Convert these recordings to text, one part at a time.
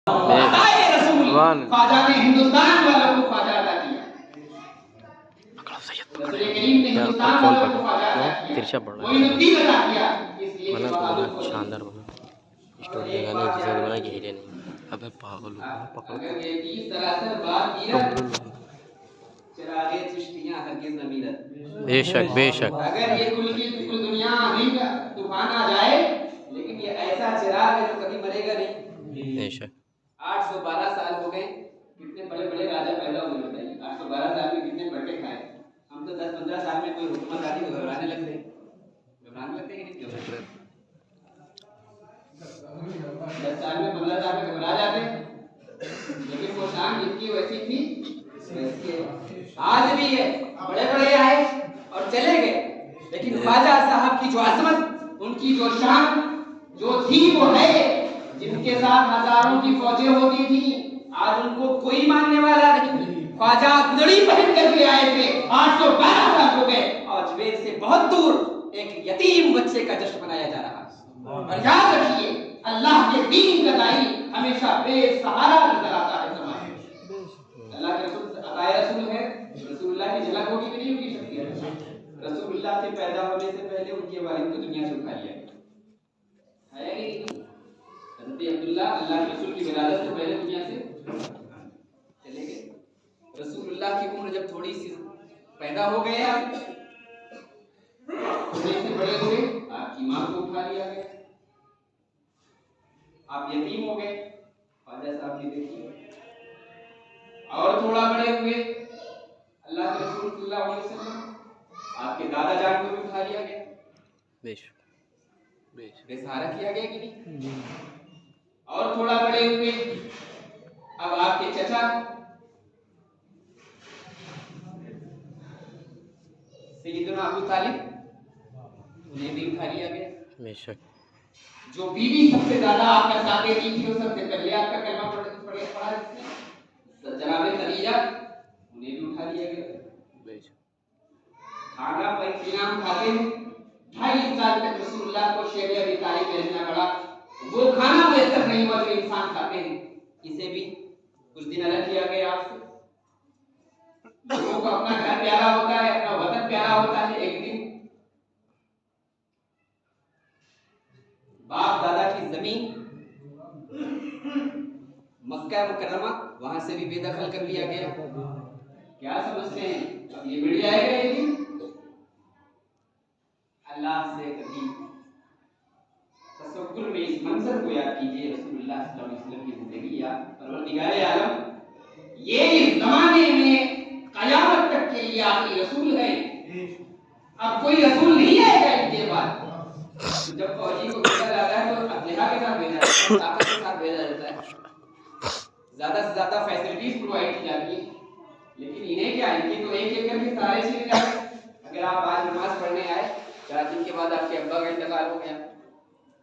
ख्वाजा ने हिंदुस्तान वालों को ख्वाजा अदा किया। रसूल करीम ने हिंदुस्तान वालों को ख्वाजा अदा किया, मोइनुद्दीन अदा किया। इसलिए बना तो बड़ा शानदार बना स्टोरी लगाने जिसे बना के हिले नहीं। अबे पागल पकड़ अगर ये 30 सरासर बात की ना, चिरागे चिश्तियां हरगिज़ न मिलत। बेशक बेशक अगर ये कुल की कुल दुनिया आंधी का तूफान आ जाए, लेकिन ये ऐसा चिराग है जो कभी मरेगा नहीं। बेशक 812 साल हो गए, कितने बड़े बड़े राजा पैदा हुए बताइए। 812 साल में कितने बड़े खाए। हम तो 10-15 साल में कोई हुकूमत आती तो घबराने लगते कि नहीं घबराते। 10 साल में 15 साल में घबरा जाते, लेकिन वो शान जिनकी वैसी थी वैसी है, आज भी है। बड़े बड़े आए और चले गए, लेकिन ख्वाजा साहब की जो अजमत, उनकी जो शान जो थी वो है। जिनके साथ हजारों की फौजें होती थी, आज उनको कोई मानने वाला नहीं। ख्वाजा गुदड़ी पहन कर के आए थे, 812 साल हो गए, और अजमेर से बहुत दूर एक यतीम बच्चे का जश्न मनाया जा रहा है। और याद रखिए, अल्लाह के दीन का दाई हमेशा बेसहारा नजर आता है समाज में। अल्लाह के रसूल अताए रसूल है, रसूलुल्लाह की झलक होगी कि नहीं होगी शक्तियात। रसूलुल्लाह के पैदा होने से पहले उनके वालिद को दुनिया से उठा लिया है कि नहीं? हज़रत अब्दुल्लाह अल्लाह के रसूल की विलादत से पहले दुनिया से चले गए। रसूलुल्लाह की उम्र जब थोड़ी सी पैदा हो गया, थोड़े से बड़े हुए, आपकी मां को उठा लिया गया, आप यतीम हो गए। ख्वाजा साहब की देखिए, और थोड़ा बड़े हुए, अल्लाह के रसूल सल्लल्लाहु अलैहि वसल्लम, आपके दादा जान को भी उठा लिया गया, बेशक बेशक बेसहारा किया गया कि नहीं। और थोड़ा बड़े हुए, अब आपके चचा सैयदना अबू तालिब, उन्हें भी उठा लिया गया। बेशक जो बीवी सबसे ज्यादा आपका साथ देती थी, वो सबसे पहले आपका कलमा पढ़ा जिसने, जनाब खदीजा, उन्हें भी उठा लिया गया। बेशक खाना पर इंतजाम खाते हैं, 2.5 साल तक रसूलुल्लाह को शेर अबी तालिब में रहना पड़ा। वो खाना मुयस्सर नहीं हुआ जो इंसान खाते हैं, इसे भी कुछ दिन अलग किया गया आपसे। लोगों को अपना घर प्यारा होता है, अपना वतन प्यारा होता है। एक दिन बाप दादा की जमीन मक्का मुकर्रमा, वहां से भी बेदखल कर लिया गया। क्या समझते हैं अब ये मिल जाएगा ये दिन? अल्लाह से कभी तसव्वुर में इस मंजर को याद कीजिए। रसूलुल्लाह सल्लल्लाहु अलैहि वसल्लम की जिंदगी या परवरदिगार आलम, ये इस जमाने में कयामत तक के लिए आखिरी रसूल है। अब कोई रसूल नहीं आएगा इनके बाद। जब फौजी को भेजा जाता है तो असलहा के साथ भेजा जाता है, ताकत के साथ भेजा जाता है, ज्यादा से ज्यादा फैसिलिटीज प्रोवाइड की जाती है। लेकिन इन्हें क्या, इनकी तो एक एक करके सारे चीजें जाए। अगर आप आज नमाज पढ़ने आए, 4 दिन के बाद आपके अब्बा का इंतकाल हो गया,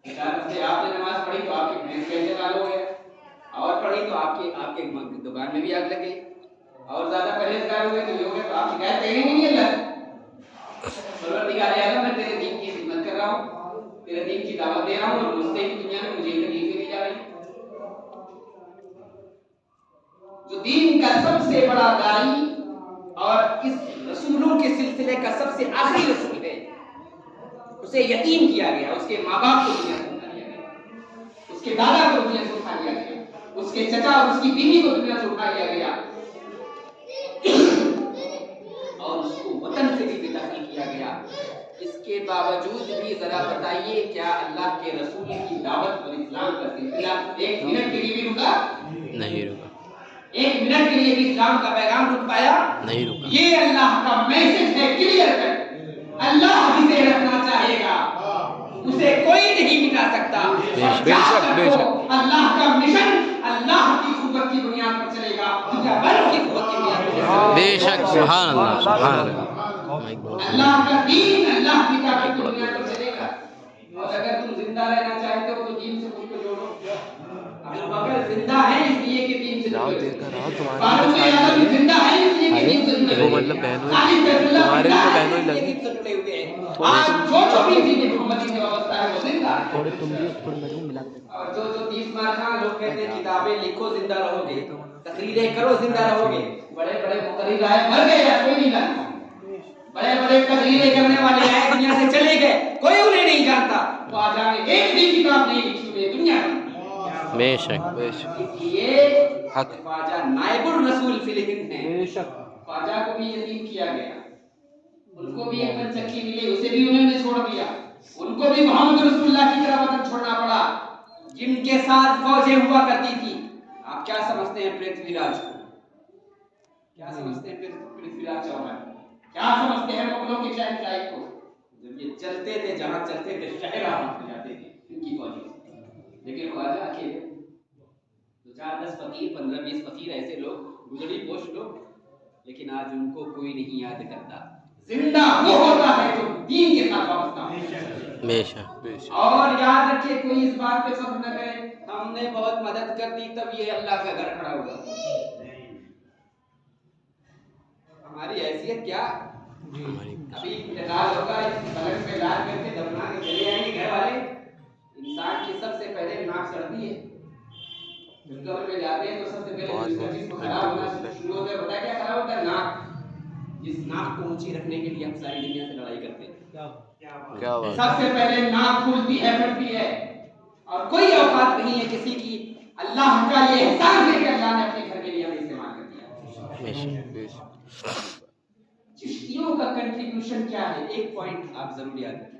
4 हफ्ते आपने नमाज पढ़ी तो आपके भैंस का इंतकाल हो गया, और पढ़ी तो आपके दुकान में भी आग लग गई, और ज्यादा परहेजगार हुए तो लोग तो आप शिकायत करेंगे नहीं अल्लाह से। परवरदिगार आलम, मैं तेरे दीन की खिदमत कर रहा हूँ, तेरे दीन की दावत दे रहा हूँ, और मुझसे की दुनिया में मुझे तकलीफें दी जा रही हैं। जो दीन का सबसे बड़ा दाई और इस रसूलों के सिलसिले का सबसे आखिरी रसूल है, उसे यतीम किया गया, उसके माँ बाप को दुनिया से उठा लिया गया, उसके दादा को दुनिया से उठा लिया गया, उसके चचा और उसकी बीवी को दुनिया से उठा लिया गया, और उसको वतन से भी बेदखल किया गया। इसके बावजूद भी जरा बताइए, क्या अल्लाह के रसूल की दावत और इस्लाम का सिलसिला 1 मिनट के लिए भी रुका? नहीं रुका। 1 मिनट के लिए भी इस्लाम का पैगाम रुक पाया? नहीं रुका। ये अल्लाह का मैसेज है, क्लियर कट। अल्लाह जिसे रखना चाहेगा उसे कोई नहीं मिटा सकता। बेशक बेशक अल्लाह का मिशन अल्लाह की कुव्वत की बुनियाद पर चलेगा, पैगंबर की कुव्वत की बुनियाद पर चलेगा। बेशक सुभान अल्लाह सुभान अल्लाह। अल्लाह का दीन अल्लाह की ताकत की बुनियाद पर चलेगा। और अगर तुम जिंदा रहना चाहते हो तो दीन से खुद को जोड़ो। अबू बकर जिंदा है इसलिए कि दीन से जाओ देखकर आओ, तुम्हारे फारूक भी तो आजम साथ जिंदा है इसलिए अरे कि जिंदा वो है। मतलब बहनों खालिद फैसला तुम्हारे भी तो जिंदा है, बहनों ही लगी। इसलिए जुड़े हुए हैं। आज जो छोटी सी मोहम्मदी की व्यवस्था है वो जिंदा है। थोड़े तुम भी थोड़े मैं भी मिला के और जो 30 मार खान लोग कहते हैं किताबें लिखो जिंदा रहोगे, तकरीरें करो जिंदा रहोगे। बड़े बड़े मुकर्रिर आए मर गए या कोई नहीं जानता। बड़े बड़े तकरीरें करने वाले आए दुनिया से चले गए, कोई उन्हें नहीं जानता। तो आज आगे एक भी किताब नहीं लिखी हुई है दुनिया में। बेशक इसलिए हक ख्वाजा नायबुर रसूल फिल हिंद हैं। बेशक ख्वाजा को भी यतीम किया गया, उनको भी एक पंचक्की मिली, उसे भी उन्होंने छोड़ दिया। उनको भी मोहम्मद रसूलुल्लाह की तरह वतन छोड़ना पड़ा, जिनके साथ फौजें हुआ करती थी। आप क्या समझते हैं पृथ्वीराज को? क्या समझते हैं पृथ्वीराज चौहान? क्या समझते हैं मुगलों के शहंशाही को? जब ये चलते थे, जहां चलते थे शहर आबाद हो जाते थे इनकी फौजें। लेकिन ख्वाजा अकेले, 4-10 फकीर, 15-20 फकीर, ऐसे लोग गुजरी पोश लोग, लेकिन आज उनको कोई नहीं याद करता। जिंदा वो होता है जो दीन के साथ वाबस्ता हो। बेशक और याद रखिए, कोई इस बात पे सब न कहे हमने बहुत मदद कर दी तब ये अल्लाह का घर खड़ा हुआ। हमारी हैसियत क्या? अभी इंतकाल होगा, इस पलंग पे लाद करके दफना के चले जाएंगे घर वाले। इंसान की सबसे पहले नाक सड़ती है, जब कब्र में जाते हैं तो सबसे पहले जिसका जिस्म खराब होना शुरू होता है, पता है क्या खराब होता है? नाक। जिस नाक को ऊंची रखने के लिए हम सारी दुनिया से लड़ाई करते हैं, क्या बात सबसे पहले नाक फूलती है, फटती है। और कोई औकात नहीं है किसी की, अल्लाह का ये एहसान है कि अल्लाह ने अपने घर के लिए हमें इस्तेमाल कर दिया। बेशक चिश्तियों का कंट्रीब्यूशन क्या है? एक पॉइंट आप जरूर याद रखिए,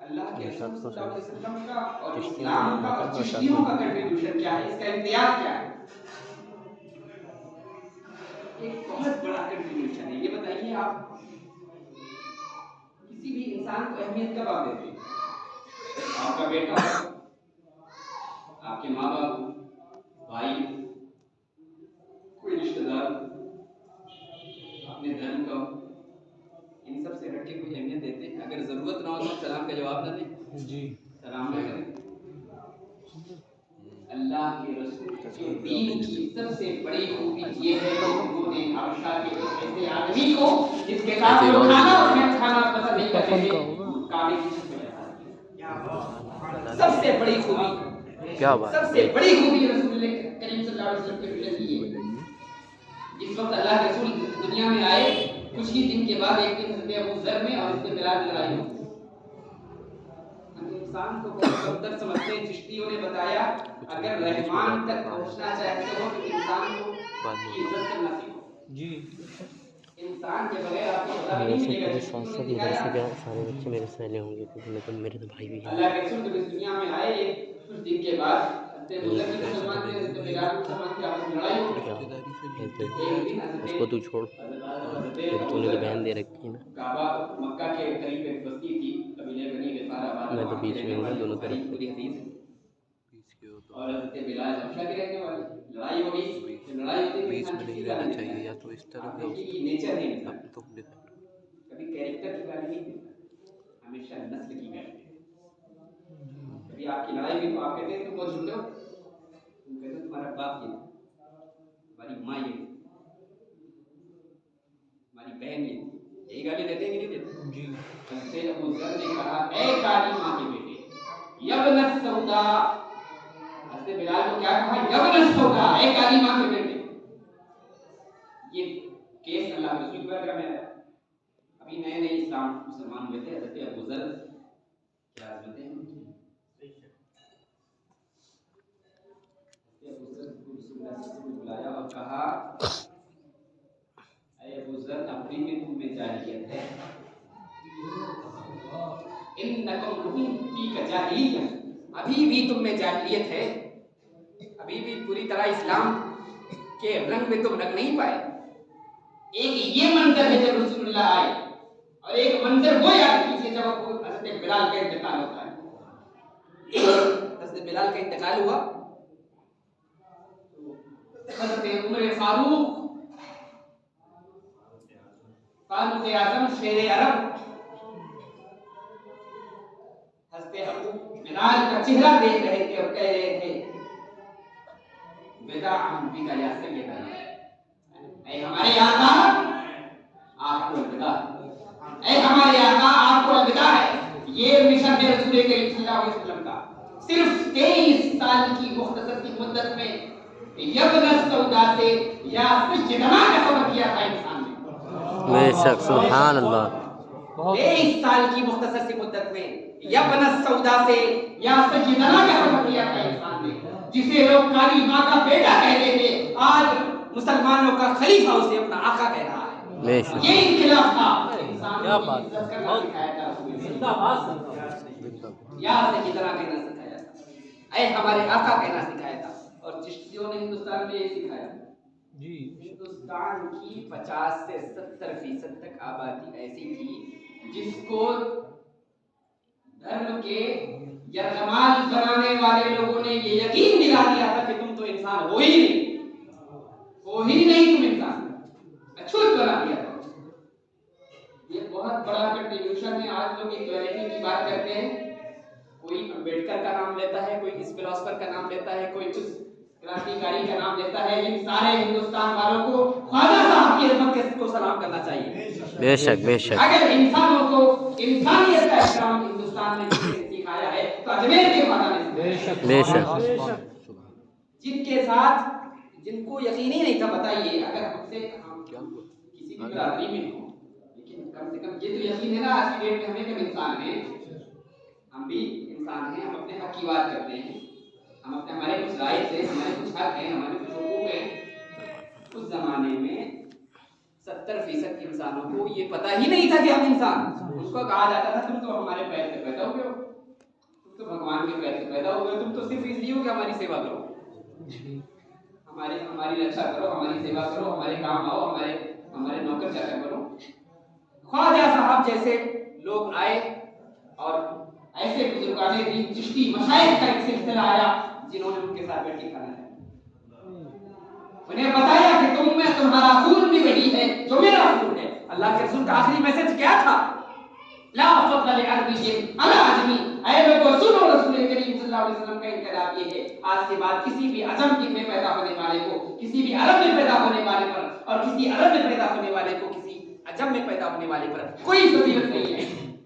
अल्लाह के रसूल सल्लल्लाहु अलैहि वसल्लम का और इस्लाम का और चिश्तियों का कंट्रीब्यूशन क्या है, इसका इम्तियाज क्या है? एक बहुत बड़ा कंट्रीब्यूशन है। ये बताइए, आप किसी भी इंसान को अहमियत कब आप देते हैं? आपका बेटा, आपके माँ बाप, भाई, कोई रिश्तेदार, अपने धर्म का, इन सब से हट के कोई अहमियत देते हैं? अगर जरूरत ना हो तो सलाम का जवाब ना दें, जी सलाम ना करें। अल्लाह के रसूल के दीन की सबसे बड़ी खूबी ये है कि उन्होंने हबशा के ऐसे आदमी को जिसके साथ लोग खाना पसंद नहीं करते थे, काबे की छत में बैठा। सबसे बड़ी खूबी, क्या बात सबसे बड़ी खूबी रसूल करीम सल्लल्लाहु अलैहि वसल्लम के मिशन की है। जिस वक्त अल्लाह के रसूल दुनिया में आए, कुछ ही दिन के बाद एक दिन हज़रत अबू ज़र में और उसके बिलाल में लड़ाई हुई। इंसान को बहुत कमतर समझते हैं। चिश्तियों ने बताया, अगर रहमान तक पहुंचना चाहते हो तो इंसान को इज्जत करना सीखो। जी, इंसान के बगैर आपको पता भी नहीं चलेगा। सारे बच्चे मेरे सहेले होंगे, क्योंकि मैं तो मेरे तो भाई भी हैं। अल्लाह के रसूल जब इस दुनिया में आए, कुछ दिन के बाद हज़रत अबू ज़र भी मुसलमान थे, हज़रत बिलाल मुसलमान थे, आपस में लड़ाई हो गई। उसको तू छोड़, तूने तो बहन दे रखी है ना। काबा मक्का के करीब एक बस्ती थी, कबीले बनी ग़िफ़ार, मैं तो बीच में हूँ दोनों तरफ। पूरी हदीस है। और हज़रत बिलाल हबशा के रहने वाले, लड़ाई हो गई। लड़ाई होती है बीच में नहीं रहना चाहिए, या तो इस तरफ या उस तरफ। नेचर है इंसान, तो कभी कैरेक्टर की गाली नहीं देता, हमेशा नस्ल की गाली देता। कभी आपकी लड़ाई हुई तो आप कहते हैं तुम बहुत झूठे हो, तुम कहते हो तुम्हारा बाप ये, तुम्हारी माँ ये, तुम्हारी बहन ये, यही गाली देते हैं कि नहीं देते? जी। हज़रत अबू ज़र ने कहा, ऐ काली माँ के बेटे, यब्नत सौदा। हज़रत बिलाल को क्या कहा? यब्नत सौदा, ऐ काली माँ के बेटे। ये केस अल्लाह के रसूल की बारगाह में आया। अभी नए नए इस्लाम मुसलमान हुए थे हज़रत अबू ज़र, क्या बोलते हैं, अबू ज़र को रसूलुल्लाह से बुलाया और कहा, ऐ अबू ज़र, अभी भी तुम में जाहिलियत है। इन्नकुम फी जाहिलिय्या, अभी भी तुम में जाहिलियत है, अभी भी पूरी तरह इस्लाम के रंग में तुम रंग नहीं पाए। एक ये मंजर है जब रसूलुल्लाह आए, और एक मंजर वो याद कीजिए जब हज़रत बिलाल का इंतकाल होता है। हज़रत बिलाल का इंतकाल हुआ, हज़रत उमर फारूक आज़म शेर अरब, हज़रत अबू बिलाल का चेहरा देख रहे थे और कह रहे थे, बिदाअन बिका या सय्यदना, ऐ हमारे आका आपको अलविदा, ऐ हमारे आका आपको अलविदा है। ये मिशन है रसूल करीम सल्लल्लाहु अलैहि वसल्लम का। सिर्फ 23 साल की मुख्तसर सी मुद्दत में यबन सौदा से या सय्यदना का सफर किया था इंसान ने। बेशक, सुभान अल्लाह। 23 साल की मुख्तसर सी मुद्दत में यबन सौदा से या सय्यदना का सफर किया था इंसान ने, जिसे लोग काली माँ का बेटा कहते थे, आज मुसलमानों का खलीफा उसे अपना आका कह रहा है। बेशक, ये इनकलाब था। क्या बात है, या सय्यदना कहना सिखाया था, ऐ हमारे आका कहना सिखाया था। और चिश्तियों ने हिंदुस्तान में ये सिखाया जी। हिंदुस्तान की 50 से 70% तक आबादी ऐसी थी जिसको धर्म के यरगमाल बनाने वाले लोगों ने ये यकीन दिला दिया था कि तुम तो इंसान हो ही नहीं तुम इंसान, अछूत बना दिया था। ये बहुत बड़ा कंट्रीब्यूशन है। आज लोग इक्वालिटी की बात करते हैं, कोई अम्बेडकर का नाम लेता है, कोई इस फिलोसफर का नाम लेता है, कोई उस क्रांतिकारी का नाम लेता है। इन सारे हिंदुस्तान वालों को ख्वाजा साहब की हिम्मत को सलाम करना चाहिए। बेशक, बेशक। अगर इंसानों को इंसानियत का एहतराम हिंदुस्तान ने सिखाया है तो अजमेर के ख्वाजा ने बेशक, बेशक। जिनके साथ जिनको यकीन ही नहीं था, बताइए अगर हमसे हम किसी भी बिरादरी में हो, लेकिन कम से कम ये तो यकीन है ना आज की डेट में हमें कब इंसान हैं, हम भी इंसान हैं, हम अपने हक की बात करते हैं, हम अपने हमारे कुछ राइट्स हैं, हमारे कुछ हक हैं, हमारे कुछ हुकूक हैं। उस जमाने में 70% इंसानों को ये पता ही नहीं था कि हम इंसान। उनको कहा जाता था तुम तो हमारे पैर से पैदा हुए हो, तुम तो भगवान के पैर से पैदा हुए हो, तुम तो सिर्फ इसलिए हो कि हमारी सेवा करो, हमारी रक्षा करो, हमारी सेवा करो, हमारे काम आओ, हमारे नौकर चाकर बनो। ख्वाजा साहब जैसे लोग आए और ऐसे बुजुर्गाने दीन चिश्ती मशाइख का एक सिलसिला आया जिन्होंने उनके साथ बैठ के खाना खाया, उन्हें बताया कि तुम में तुम्हारा खून भी वही है जो मेरा खून है। अल्लाह के रसूल का आखिरी मैसेज क्या था? ला फज़्ल लिअरबिय्यिन अला अजमी, ऐ लोगों सुनो, रसूल करीम सल्लल्लाहु अलैहि वसल्लम का इनकलाब ये है, आज के बाद किसी भी अजम में पैदा होने वाले को, किसी भी अरब में पैदा होने वाले पर, और किसी अरब में पैदा होने वाले को किसी अजम में पैदा होने वाले पर कोई फजीलत नहीं है।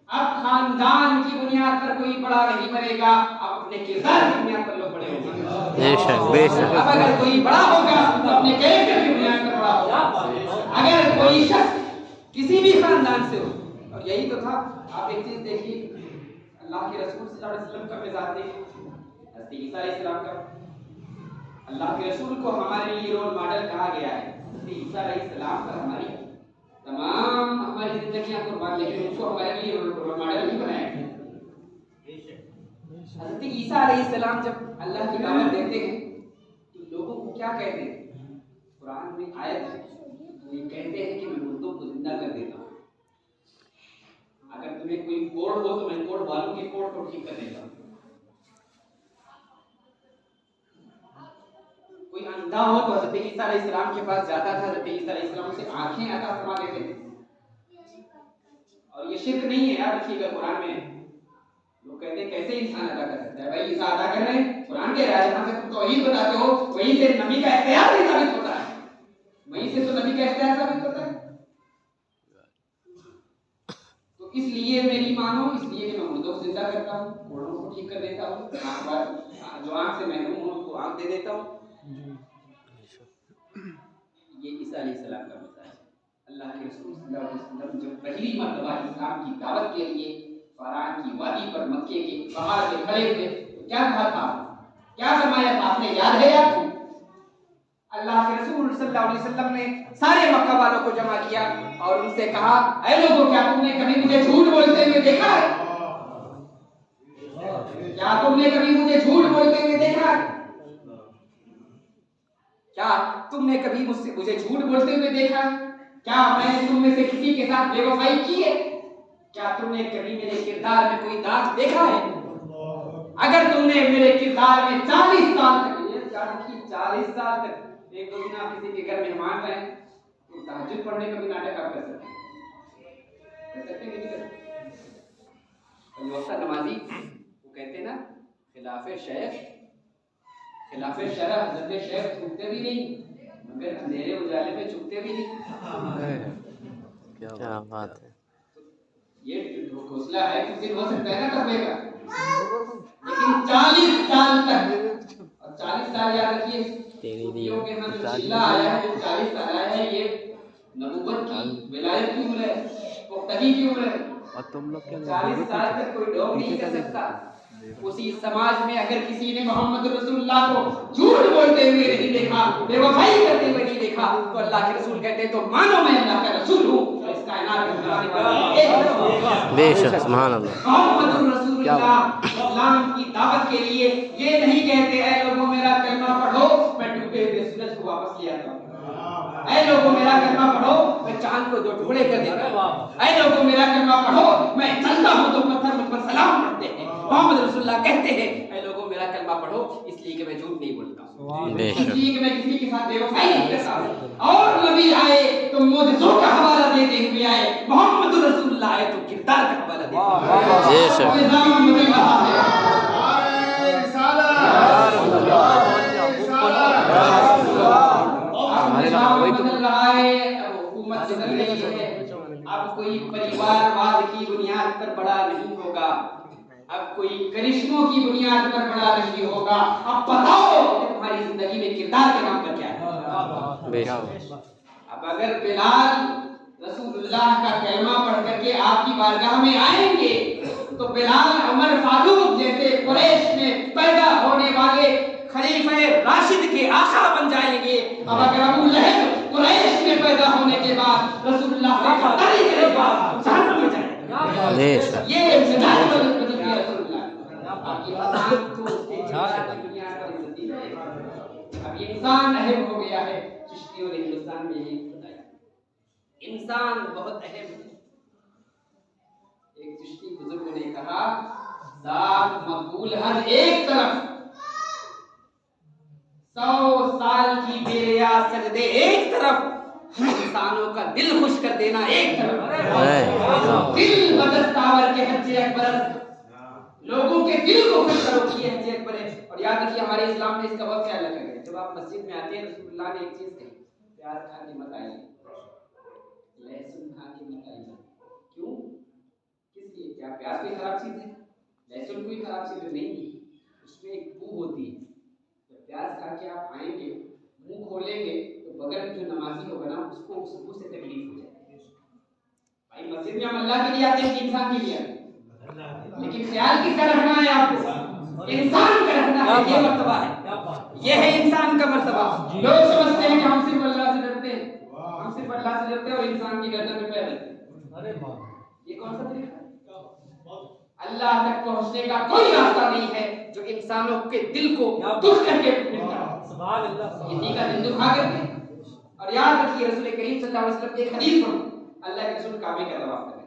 अब खानदान की बुनियाद पर कोई बड़ा नहीं बनेगा, अब अपने किरदार की बुनियाद पर लोग बड़े होंगे। बेशक, बेशक। अब अगर कोई बड़ा होगा तो अपने कैरेक्टर की बुनियाद पर बड़ा होगा। अगर कोई शख्स किसी भी खानदान से हो, और यही तो था। आप एक चीज देखिए, अल्लाह के रसूल सल्लल्लाहु अलैहि वसल्लम का मिजाज देखिए, हज़रत ईसा अलैहिस्सलाम का। अल्लाह के रसूल को हमारे लिए रोल मॉडल कहा गया है। हज़रत ईसा अलैहिस्सलाम पर हमारी तमाम हमारी जिंदगियां कुर्बान, लेकिन उनको हमारे लिए रोल मॉडल नहीं बनाया गया। हज़रत ईसा अलैहिस्सलाम जब अल्लाह की दावत देते हैं तो लोगों को क्या कहते हैं? कुरान में आयत है, वो ये कहते हैं कि मैं मुर्दों को जिंदा कर देता हूँ। अगर तुम्हें कोई कोड़ हो तो मैं कोड़ वालों के कोड़ को ठीक कर देता हूँ। कोई अंधा हो तो हज़रत ईसा अलैहिस्सलाम के पास जाता था, हज़रत ईसा अलैहिस्सलाम से आंखें अता फरमा देते थे। और ये शिर्क नहीं है, याद रखिएगा। कुरान में लोग कहते हैं कैसे इंसान अदा कर सकता है? भाई ईसा अदा कर रहे हैं, कुरान कह रहा है, जहां से तुम तौहीद बताते हो वहीं से नबी का इख्तियार नहीं साबित होता है, वहीं से तो नबी का इख्तियार साबित होता है। तो इसलिए मेरी मानो, इसलिए कि मैं मुर्दों को जिंदा करता हूँ, कोड़ों को ठीक कर देता हूँ, जो आंख से महरूम हो उनको आंख दे देता हूँ। ये ईसा अलैहिस्सलाम का मिसाल है। अल्लाह के रसूल सल्लल्लाहु अलैहि वसल्लम जब पहली मर्तबा इस्लाम की दावत के लिए फरान की वादी पर मक्के के पहाड़ पे खड़े थे तो क्या कहा था, क्या फरमाया था? आपने याद है यार? अल्लाह के रसूल सल्लल्लाहु अलैहि वसल्लम ने सारे मक्का वालों को जमा किया और उनसे कहा, ऐ लोगों, क्या तुमने कभी मुझे झूठ बोलते हुए देखा है? क्या तुमने कभी मुझे झूठ बोलते हुए देखा है? क्या तुमने कभी मुझे झूठ बोलते हुए देखा है? क्या मैंने तुम में से किसी के साथ बेवफाई की है? क्या तुमने कभी मेरे किरदार में कोई दाग देखा है? अगर तुमने मेरे किरदार में 40 साल तक, ये 40 साल तक एक दो दिन आप किसी के घर मेहमान रहे तो तहज्जुद पढ़ने का भी नाटक आप कर सकते हैं कि नहीं कर सकते? वक्ता नमाजी वो कहते हैं ना, खिलाफे शेख خلاف شرع حضرت شیخ چھپتے بھی نہیں مگر اندھیرے اجالے میں چھپتے بھی نہیں. کیا بات ہے. یہ گھوسلہ ہے کس دن ہو سکتا ہے نا کرنے کا, لیکن 40 سال تک, اور 40 سال یاد رکھیے صوفیوں کے ہاں جو چلا آیا ہے, جو 40 سال آیا ہے, یہ نبوت کی ولایت کی عمر ہے, پختگی کی عمر ہے. 40 سال تک کوئی ڈوگ نہیں کر سکتا. اسی سماج میں اگر کسی نے محمد رسول اللہ کو جھوٹ بولتے ہوئے نہیں دیکھا, بے وفائی کرتے ہوئے نہیں دیکھا, تو اللہ کے رسول کہتے ہیں تو مانو میں اللہ کا رسول ہوں, اس کائنات میں بے شک سبحان اللہ. محمد رسول اللہ اسلام کی دعوت کے لیے یہ نہیں کہتے اے لوگوں میرا کلمہ پڑھو میں ڈوبے ہوئے سورج کو واپس لے آتا ہوں, اے لوگوں میرا کلمہ پڑھو میں چاند کو 2 ٹکڑے کر دیتا ہوں, اے لوگوں میرا کلمہ پڑھو میں چلتا ہوں تو پتھر مجھ پر سلام کرتے ہیں. محمد رسول اللہ کہتے ہیں اے لوگوں میرا کلمہ پڑھو اس لیے کہ میں جھوٹ نہیں بولتا, اس لیے کہ میں کسی کے ساتھ بے وفائی نہیں کرتا. اور نبی آئے تو معجزوں کا حوالہ دیتے ہوئے آئے, محمد رسول اللہ آئے تو کردار کا حوالہ دیتے ہوئے حکومت بدل رہی ہے. اب کوئی پریوار واد کی بنیاد پر بڑا نہیں ہوگا, اب کوئی کرشموں کی بنیاد پر بڑا نہیں ہوگا. اب بتاؤ کہ تمہاری زندگی میں کردار کے نام پر کیا ہے. اب اگر بلال رسول اللہ کا کلمہ پڑھ کر کے آپ کی بارگاہ میں آئیں گے تو بلال عمر فاروق جیسے قریش میں پیدا ہونے والے خلیفہ راشد کے آقا بن جائیں گے. اب اگر ابو لہب قریش میں پیدا ہونے کے بعد رسول اللہ کا خطری کرے گا جہنم میں جائے گا. یہ امتداد رسول اللہ اب یہ انسان تو اس کے جہاد کی دنیا پر عزت نہیں رہے گا. اب یہ انسان اہم ہو گیا ہے. چشتیوں نے ہندوستان میں یہی بتایا انسان بہت اہم ہے. ایک چشتی بزرگ نے کہا ذات مقبول ہر ایک طرف, 100 سال کی بیریا سجدے ایک طرف, انسانوں کا دل خوش کر دینا ایک طرف. دل بدستاور کے حج اکبر, لوگوں کے دل کو خوش کرو یہ حج اکبر ہے. اور یاد رکھیے ہمارے اسلام نے اس کا بہت خیال رکھا ہے. جب آپ مسجد میں آتے ہیں رسول اللہ نے ایک چیز کہی, پیاز کھا کے مت آئیے, لہسن کھا کے مت آئیے. کیوں؟ کس لیے؟ کیا پیاز کوئی خراب چیز ہے؟ لہسن کوئی خراب چیز نہیں ہے, اس میں ایک بو ہوتی ہے. جب پیاز کھا کے آپ آئیں گے منہ کھولیں گے تو بغل جو نمازی ہوگا نا اس کو اس بو سے تکلیف ہو جائے گی. بھائی مسجد میں ہم اللہ کے لیے آتے ہیں کہ انسان کے لیے آتے ہیں, لیکن خیال کس کا رکھنا ہے آپ کو؟ انسان کا رکھنا ہے. یہ مرتبہ ہے, یہ ہے انسان کا مرتبہ. لوگ سمجھتے ہیں کہ ہم صرف اللہ سے ڈرتے ہیں, ہم صرف اللہ سے ڈرتے ہیں اور انسان کی گردن میں پیر رکھتے ہیں. یہ کون سا طریقہ ہے؟ اللہ تک پہنچنے کا کوئی راستہ نہیں ہے جو انسانوں کے دل کو دکھ کر کے ملتا ہے. کسی کا دل دکھا کر کے. اور یاد رکھیے رسول کریم صلی اللہ علیہ وسلم کی ایک حدیث پڑھو, اللہ کے رسول کعبے کا طواف کرے.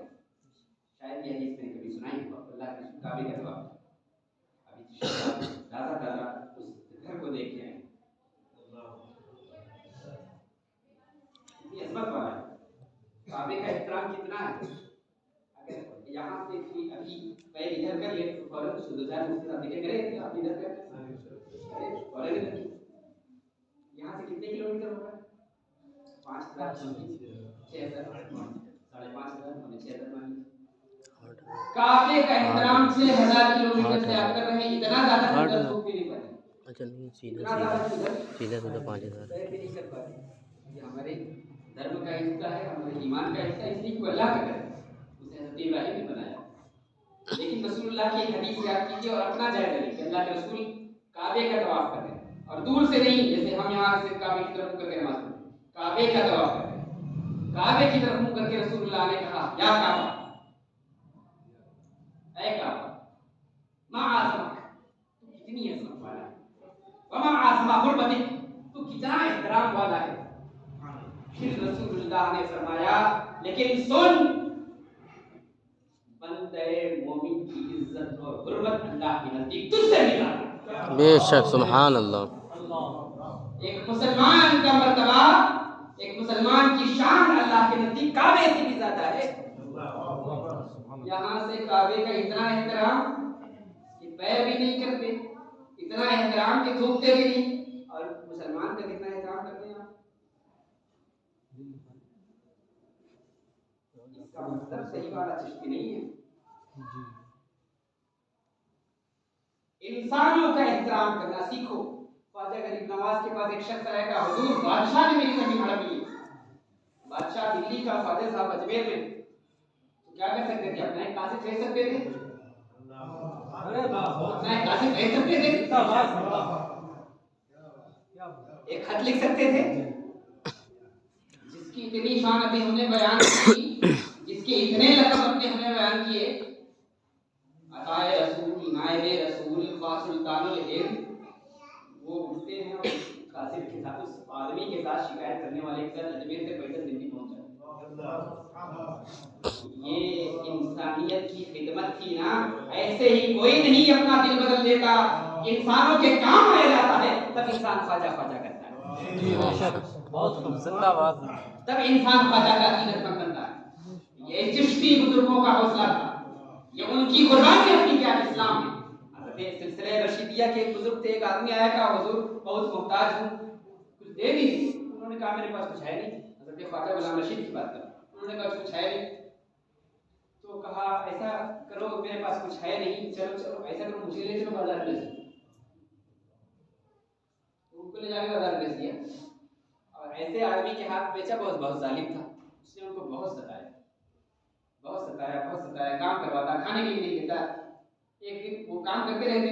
شاید یہ حدیث میں نے کبھی سنائی ہو, اللہ کے رسول کعبے کا طواف. ابھی دادا دادا اس گھر کو دیکھ کے آئے, اتنی عظمت والا ہے. کعبے کا احترام کتنا ہے. اگر یہاں سے کوئی ابھی پیر ادھر کر لے تو فوراً اس کو 2000 مفتی صاحب دیکھیں کرے آپ ادھر کر فوراً ادھر کی. یہاں سے کتنے کلو میٹر ہوگا؟ 5000 6000 5.5 6000 کعبے کا احترام 6000 کلو میٹر سے آپ کر رہے ہیں. اتنا زیادہ سوکھ بھی نہیں پاتے. اچھا نہیں سیدھا 5000. یہ ہمارے دھرم کا حصہ ہے, ہمارے ایمان کا حصہ ہے, اس لیے کوئی اللہ کا کرے. اسے حضرت ابراہیم نے بنایا. لیکن رسول اللہ کی ایک حدیث یاد کیجیے اور اپنا جائزہ لیجیے. اللہ کے رسول کعبے کا طواف کر رہے ہیں اور دور سے نہیں, جیسے ہم یہاں سے کعبے کی طرف منہ کر کے نماز پڑھتے ہیں, کعبے کا طواف کر رہے ہیں. کعبے کی طرف منہ کر کے رسول اللہ نے کہا یا کعبہ, اے کعبہ, ما عظمک, تو کتنی عظمت والا ہے, وما عظم حرمتک, تو کتنا احترام والا ہے. پھر رسول اللہ نے فرمایا لیکن سن, بندے مومن کی عزت اور حرمت اللہ کے نزدیک تجھ سے بھی زیادہ. بے شک سبحان اللہ. ایک مسلمان کا مرتبہ, ایک مسلمان کی شان اللہ کے نزدیک کعبے سے بھی زیادہ ہے. یہاں سے کعبے کا اتنا احترام کہ پیر بھی نہیں کرتے, इतना एहतराम कि थूकते भी नहीं, और मुसलमान का कितना एहतराम करते हैं आप। इसका मतलब सही वाला चिश्ती नहीं है। इंसानों का एहतराम करना सीखो। ख्वाजा गरीब नवाज के पास एक शख्स आएगा, हुजूर बादशाह ने मेरी कमी हड़प ली। बादशाह दिल्ली का, ख्वाजा साहब अजमेर में, तो क्या कर सकते थे? अपना एक कासिद भेज सकते थे, अपना एक कासिद भेज सकते थे, एक खत लिख सकते थे। जिसकी इतनी शान अभी हमने बयान की, जिसके इतने लक़ब अपने हमने बयान किए, अताए रसूल, नायबे रसूल, सुल्तानुल हिंद, वो उठते हैं और कासिद के साथ, उस आदमी के साथ शिकायत करने वाले के साथ अजमेर से पैदल दिल्ली पहुंच जाते। ये इंसानियत की खिदमत थी ना। ऐसे ही कोई नहीं अपना दिल बदल देता, इंसानों के काम आ जाता है तब इंसान ख्वाजा ख्वाजा करता है। बहुत खूब, जिंदाबाद। तब इंसान ख्वाजा का अकीदतमंद बनता है। ये चिश्ती बुजुर्गों का हौसला था, ये उनकी कुर्बानी अपनी क्या इस्लाम में। सिलसिले रशीदिया के एक बुजुर्ग थे, एक आदमी आया, कहा हुजूर बहुत मुहताज हूँ, कुछ दे दीजिए। उन्होंने कहा मेरे पास कुछ है नहीं। हज़रत ख्वाजा गुलाम रशीद की बात कर, उन्होंने कहा कुछ है नहीं। तो कहा ऐसा करो, मेरे पास कुछ है नहीं, चलो चलो ऐसा करो, मुझे ले चलो बाजार में। उनको ले जाके बाजार में दिया, और ऐसे आदमी के हाथ बेचा। बहुत जालिम था, उसने उनको बहुत सताया, बहुत सताया, बहुत सताया, काम करवाता, खाने के लिए नहीं देता। एक दिन वो काम करते रहते,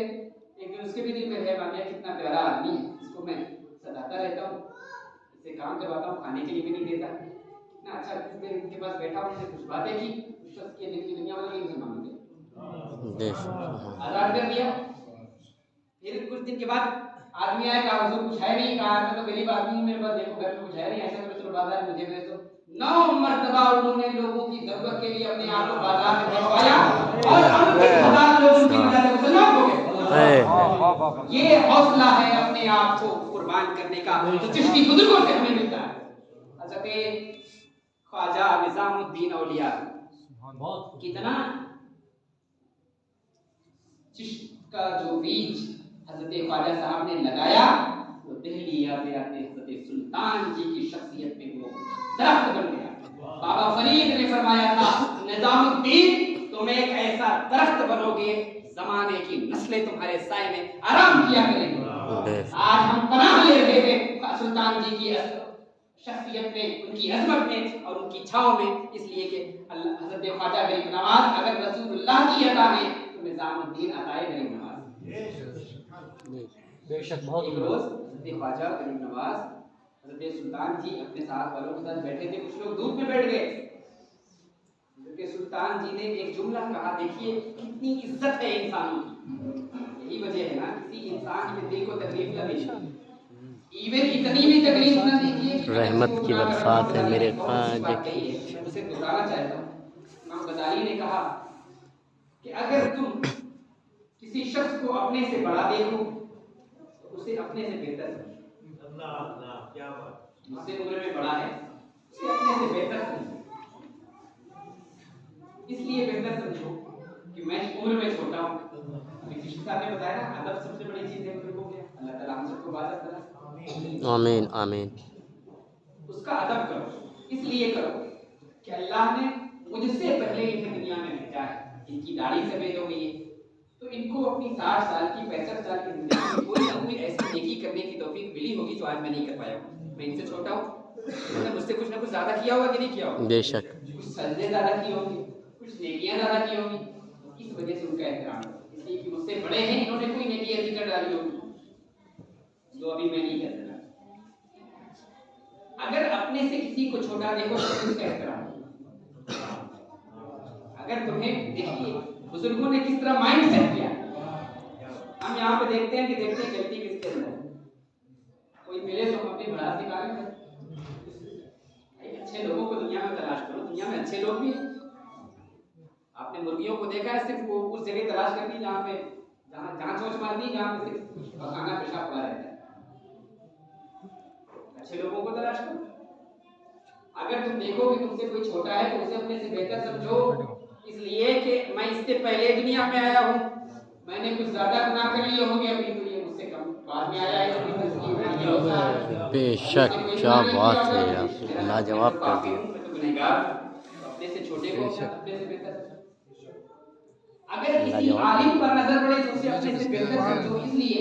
एक दिन उसके भी दिल में रह गया, कितना प्यारा आदमी है, इसको मैं सताता रहता हूँ, इसे काम करवाता हूँ, खाने के लिए भी नहीं देता, कितना अच्छा। कुछ देर उनके पास बैठा, उनसे कुछ बातें की, उस शख्स के दिल की दुनिया वाले नहीं मांग गए, आजाद कर दिया। फिर कुछ दिन के बाद आदमी आया, कहा हुजूर कुछ है नहीं। कहा मैं तो गरीब आदमी हूँ, मेरे पास देखो घर में कुछ है नहीं, ऐसा करो चलो बाजार में मुझे भेज दो। 9 मर्तबा उन्होंने लोगों की जरूरत के लिए अपने आप को बाजार में भिजवाया, और 1000 लोगों की वजह से मुसलमान हो गए। ये हौसला है अपने आप को कुर्बान करने का, जो चिश्ती बुजुर्गों से हमें मिलता है। हज़रत ख्वाजा निजामुद्दीन औलिया कितना चिश्त का जो बीज हज़रत ख्वाजा साहब ने लगाया, वो दिल्ली आते आते हज़रत सुल्तान जी की शख्सियत में वो दरख्त बन गया। बाबा फरीद ने फरमाया था, निजामुद्दीन तुम एक ऐसा दरख्त बनोगे, जमाने की नस्लें तुम्हारे साए में आराम किया करेंगे। आज हम पनाह ले रहे हैं सुल्तान जी की शख्सियत में, उनकी अजमत में और उनकी छाव में, इसलिए कि हज़रत ख्वाजा गरीब नवाज अगर रसूलुल्लाह की अता है तो निजामुद्दीन अताए गरीब नवाज। बेशक बहुत। एक रोज हज़रत ख्वाजा गरीब नवाज हज़रत सुल्तान जी अपने साथ वालों के साथ बैठे थे, कुछ लोग धूप में बैठ गए। हज़रत सुल्तान जी ने एक जुमला कहा, देखिए कितनी इज्जत है इंसानों की। यही वजह है ना, किसी इंसान के दिल को तकलीफ न दीजिए, इवन इतनी भी तकलीफ न दीजिए कि रहमत की बरसात है मेरे ख्वाजा की। मैं उसे दोहराना चाहता हूँ। इमाम गज़ाली ने कहा कि अगर तुम किसी शख्स को अपने से बड़ा देखो तो उसे अपने से बेहतर समझो। जिससे उम्र में बड़ा है उसे अपने से बेहतर समझो, इसलिए बेहतर समझो कि मैं उम्र में छोटा हूँ। किसी साहब ने बताया ना, अदब सबसे बड़ी चीज है बुजुर्गों के। अल्लाह ताला हम सबको इबादत करे, आमीन आमीन। उसका अदब करो, इसलिए करो कि अल्लाह ने मुझसे पहले इन्हें दुनिया में भेजा है। इनकी दाढ़ी सफेद हो गई है तो इनको अपनी 60 साल की 65 साल की जिंदगी में कोई ना कोई ऐसी नेकी करने की तौफीक मिली होगी जो आज मैं नहीं कर पाया हूँ। मैं इनसे छोटा हूँ, मैंने मुझसे कुछ ना कुछ ज्यादा किया होगा कि नहीं किया होगा? बेशक। कुछ सजदे ज्यादा किए होंगे, कुछ नेकियां ज्यादा की होंगी, इस वजह से उनका एहतराम है, इसलिए कि मुझसे बड़े हैं, इन्होंने कोई नेकी ऐसी कर डाली होगी जो अभी मैं नहीं कर सका। अगर अपने से किसी को छोटा देखो तो उसका एहतराम। अगर तुम्हें देखिए बुजुर्गों ने किस तरह माइंड सेट किया। हम यहाँ पे देखते हैं कि गलती किसके अंदर है। कोई मिले तो हम अपनी भड़ा निकालें। अच्छे लोगों को दुनिया में तलाश करो, दुनिया में अच्छे लोग भी हैं। आपने मुर्गियों को देखा है, सिर्फ वो उस जगह तलाश करती जहाँ पे जहाँ चोंच मारती, जहाँ पे सिर्फ खाना पेशाब पड़ा रहता है। अच्छे लोगों को तलाश करो। अगर तुम देखो कि तुमसे कोई छोटा है तो उसे अपने से बेहतर समझो, इसलिए कि मैं इससे पहले दुनिया में आया हूँ, मैंने कुछ ज्यादा गुनाह कर लिए होंगे, अभी तो ये بے شک کیا بات ہے یار لاجواب کر دیا اپنے سے چھوٹے کو اپنے سے بہتر اگر کسی لاجواب عالم پر نظر پڑے تو اسے اپنے سے بہتر سمجھو اس لیے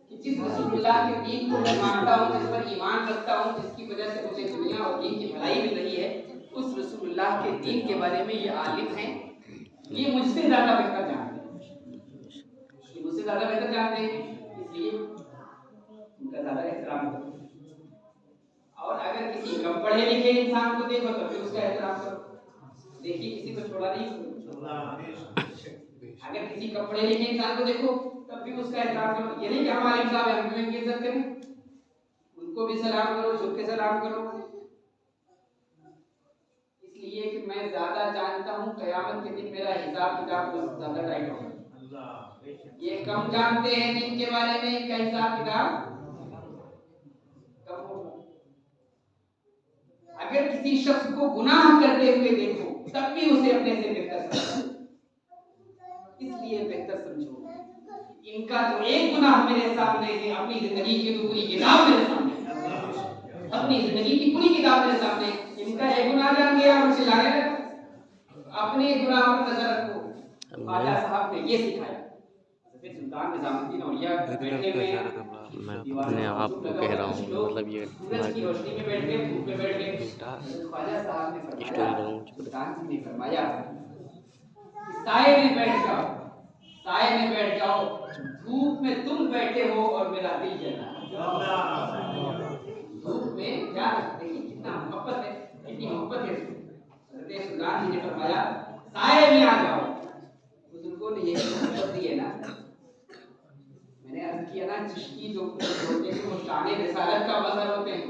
کہ جس رسول اللہ کے دین کو میں مانتا ہوں جس پر ایمان رکھتا ہوں جس کی وجہ سے مجھے دنیا اور دین کی بھلائی مل رہی ہے اس رسول اللہ کے دین کے بارے میں یہ عالم ہیں یہ مجھ سے زیادہ بہتر جانتے ہیں یہ مجھ سے زیادہ بہتر جانتے ہیں اس لیے ان کا زیادہ احترام کرو اور اگر کسی کم پڑھے لکھے انسان کو دیکھو تو پھر اس کا احترام کرو دیکھیے کسی کو چھوڑا نہیں کرو اگر کسی کم پڑھے لکھے انسان کو دیکھو تب بھی اس کا احترام کرو یہ نہیں کہ ہمارے صاحب ہم کیوں ان کی عزت کریں ان کو بھی سلام کرو جھک کے سلام کرو اس لیے کہ میں زیادہ جانتا ہوں قیامت کے دن میرا حساب کتاب زیادہ ٹائٹ ہوگا یہ کم جانتے ہیں دین کے بارے میں ان کا حساب کتاب کم ہوگا اگر کسی شخص کو گناہ کرتے ہوئے دیکھو تب بھی اسے اپنے سے بہتر سمجھو اس لیے بہتر سمجھو ان کا جو ایک گناہ میرے سامنے ہے اپنی زندگی کی تو پوری کتاب میرے سامنے اپنی زندگی کی پوری کتاب میرے سامنے ان کا ایک گناہ جان گیا اور اسے لانے لگا اپنے گناہ پر نظر رکھو خواجہ صاحب نے یہ سکھایا سلطان نظام الدین اولیاء بیٹھے ہوئے میں اپنے آپ کو کہہ رہا ہوں مطلب یہ سورج کی روشنی میں بیٹھ کے دھوپ میں بیٹھ کے خواجہ صاحب نے اسٹوری فرمایا بناؤں سلطان جی نے فرمایا سائے میں بیٹھ جاؤ سائے میں بیٹھ جاؤ دھوپ میں تم بیٹھے ہو اور میرا دل جل رہا ہے دھوپ میں کیا دیکھیے کتنا محبت ہے کتنی محبت ہے حضرت سلطان جی نے فرمایا سائے میں آ جاؤ بزرگوں نے یہ محبت دی ہے نا میں نے عرض کیا نا چشتی جو ہوتے ہیں وہ شان رسالت کا مظہر ہوتے ہیں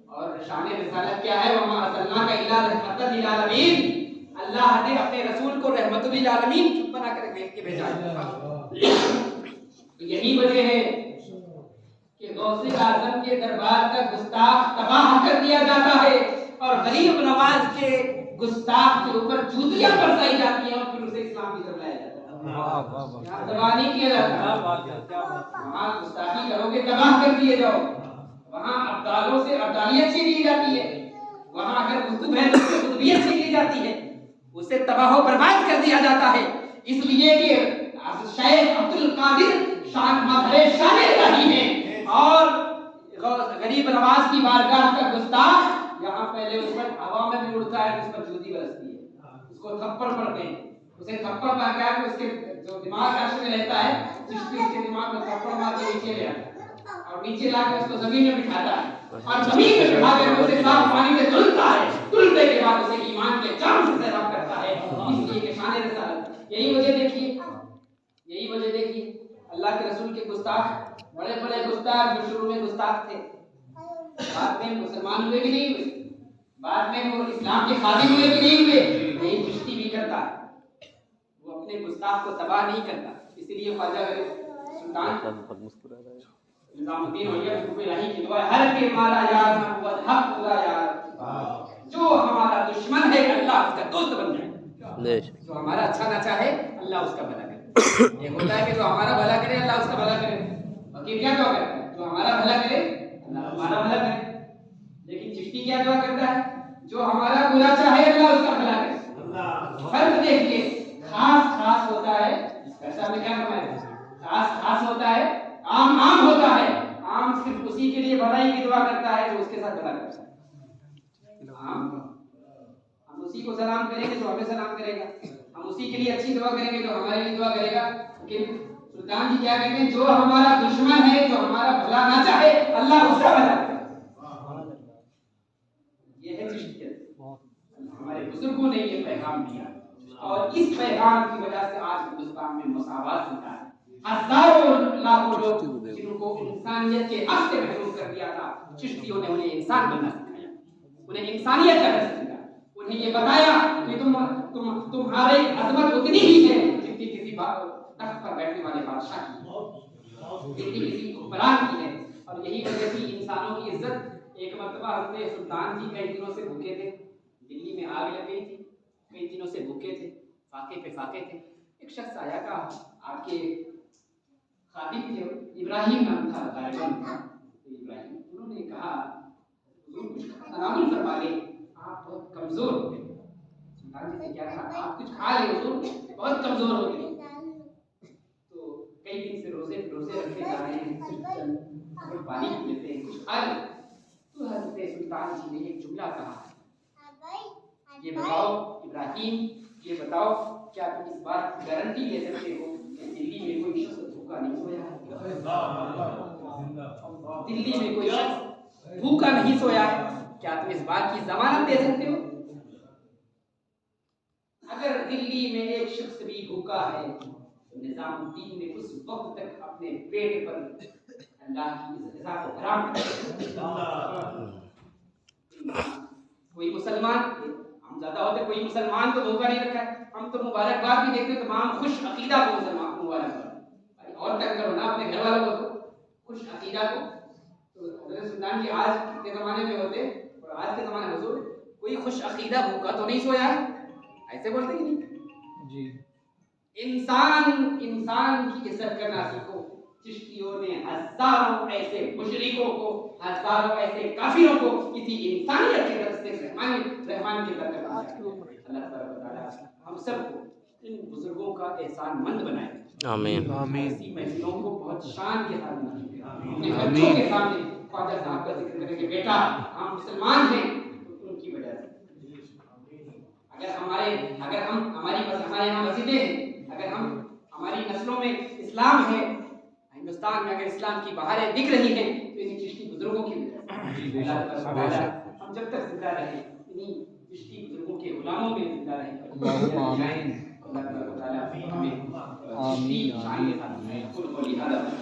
اور شان رسالت کیا ہے وما ارسلنا کا الا رحمت للعالمین اللہ نے اپنے رسول کو رحمت للعالمین بنا کر بھیجا ہے یہی وجہ ہے کہ غوث اعظم کے دربار کا گستاخ تباہ کر دیا جاتا ہے اور غریب نواز کے گستاخ کے اوپر جوتیاں برسائی جاتی ہیں اور پھر اسے اسلام کی طرف لایا جاتا ہے یہاں تباہ نہیں کیا جاتا وہاں گستاخی کرو گے تباہ کر دیے جاؤ وہاں ابدالوں سے ابدالیت چھین لی جاتی ہے وہاں اگر قطب ہے تو قطبیت چھین لی جاتی ہے اسے تباہ و برباد کر دیا جاتا ہے اس لیے کہ شیخ عبد القادر شان مظہر شان الہی ہے اور غریب نواز کی بارگاہ کا گستاخ یہاں پہلے اس پر ہوا میں بھی اڑتا ہے اس پر جوتی برستی ہے اس کو تھپڑ پڑتے ہیں اسے تھپڑ مار کے اس کے جو دماغ عرش میں رہتا ہے چشتی اس کے دماغ میں تھپڑ مار کے نیچے لے آتا ہے اور نیچے لا کے اس کو زمین میں بٹھاتا ہے اور زمین میں بٹھا کر اسے صاف پانی میں دھلتا ہے دھلنے کے بعد اسے ایمان کے جام سے سیراب کرتا ہے اس لیے کہ شان رسالت یہی وجہ دیکھیے اللہ کے رسول کے گستاخ بڑے بڑے گستاخ جو شروع میں گستاخ تھے بعد میں مسلمان ہوئے بھی نہیں ہوئے بعد میں وہ اسلام کے خادم ہوئے بھی نہیں ہوئے یہی چشتی بھی کرتا ہے وہ اپنے گستاخ کو تباہ نہیں کرتا اس لیے خواجہ سلطان نظام الدین اولیاء کی الہی کی دعا ہر کے مالا یار محبت حق خدا یار جو ہمارا دشمن ہے اللہ اس کا دوست بن جائے جو ہمارا اچھا نہ چاہے اللہ اس کا بھلا کرے ایک ہوتا ہے کہ جو ہمارا بھلا کرے اللہ اس کا بھلا کرے فقیر کیا دعا کرتا ہے جو ہمارا بھلا کرے اللہ ہمارا بھلا کرے لیکن چشتی کیا دعا کرتا ہے جو ہمارا برا چاہے اللہ اس کا بھلا کرے فرق دیکھیے خاص ہوتا ہے ایسا میں کیا فرمایا خاص ہوتا ہے عام ہوتا ہے عام صرف اسی کے لیے بھلائی کی دعا کرتا ہے جو اس کے ساتھ بھلا کرتا ہے ہم اسی کو سلام کریں گے تو ہمیں سلام کرے گا ہم اسی کے لیے اچھی دعا کریں گے تو ہمارے لیے دعا کرے گا لیکن سلطان جی کیا کہتے ہیں جو ہمارا دشمن ہے جو ہمارا بھلا نہ چاہے اللہ اس کا بھلا کرے یہ ہے چشتیت ہمارے بزرگوں نے یہ پیغام دیا اور اس پیغام کی وجہ سے آج ہندوستان میں مساوات ہوتا ہے ہزاروں لاکھوں لوگ جن کو انسانیت کے حق سے محروم کر دیا تھا چشتیوں نے انہیں انسان بننا سکھایا انہیں انسانیت کا درس دیا انہیں یہ بتایا کہ تمہارے عظمت اتنی ہی ہے جتنی کسی تخت پر بیٹھنے والے بادشاہ کی جتنی کسی حکمران کی ہے اور یہی وجہ تھی انسانوں کی عزت ایک مرتبہ حضرت سلطان جی کئی دنوں سے بھوکے تھے دلی میں آگ لگ گئی تھی کئی دنوں سے بھوکے تھے فاقے پہ فاقے تھے ایک شخص آیا کہا آپ کے خادم تھے ابراہیم نام تھا غالباً ابراہیم انہوں نے کہا कुछ तनामुल फरमा ले, आप बहुत कमजोर हो गए। सुल्तान जी से क्या कहा, आप कुछ खा ले हुजूर, बहुत कमजोर हो गए। तो कई दिन से रोजे रखे जा रहे हैं, सिर्फ चंद घूंट पानी पी लेते हैं, कुछ खा ले। तो हजरत सुल्तान जी ने एक जुमला कहा, ये बताओ इब्राहिम, ये बताओ क्या तुम इस बात की गारंटी ले सकते हो कि दिल्ली में कोई शख्स भूखा नहीं सोया है? दिल्ली में कोई शख्स भूखा नहीं सोया है, क्या तुम इस बात की जमानत दे सकते हो? अगर दिल्ली में एक शख्स भी भूखा है तो निजामुद्दीन ने उस वक्त तक अपने पेट पर अल्लाह की इस रज़ा को हराम कर दिया। कोई मुसलमान, हम ज्यादा होते कोई मुसलमान तो भूखा नहीं रखा है, हम तो मुबारकबाद भी देखते तमाम खुश अकीदा को मुसलमान को मुबारकबाद, और तंग करो ना अपने घर वालों को, खुश अकीदा को। तो हज़रत सुल्तान जी आज के ज़माने में होते और आज के ज़माने में हुजूर कोई खुश अकीदा भूखा तो नहीं सोया है, ऐसे बोलते कि नहीं जी। इंसान की इज्जत करना सीखो। चिश्तियों ने हजारों ऐसे मुशरिकों को, हजारों ऐसे काफिरों को किसी इंसानियत के दर से रहमान के दर तक पहुंचाया। अल्लाह ताला हम सबको इन बुजुर्गों का एहसानमंद बनाए। आमीन आमीन। ऐसी महफिलों को बहुत शान के साथ मनाएं। अपने बच्चों के सामने ख्वाजा साहब का जिक्र करें कि बेटा हम मुसलमान हैं, तो उनकी वजह से अगर हमारे यहाँ मस्जिदें हैं, अगर हमारी नस्लों में इस्लाम है, हिंदुस्तान में अगर इस्लाम की बहारें दिख रही हैं तो इन्हीं चिश्ती बुजुर्गों की वजह से। हम जब तक जिंदा रहे इन्हीं चिश्ती बुजुर्गों के गुलामों में जिंदा रहें। आमीन।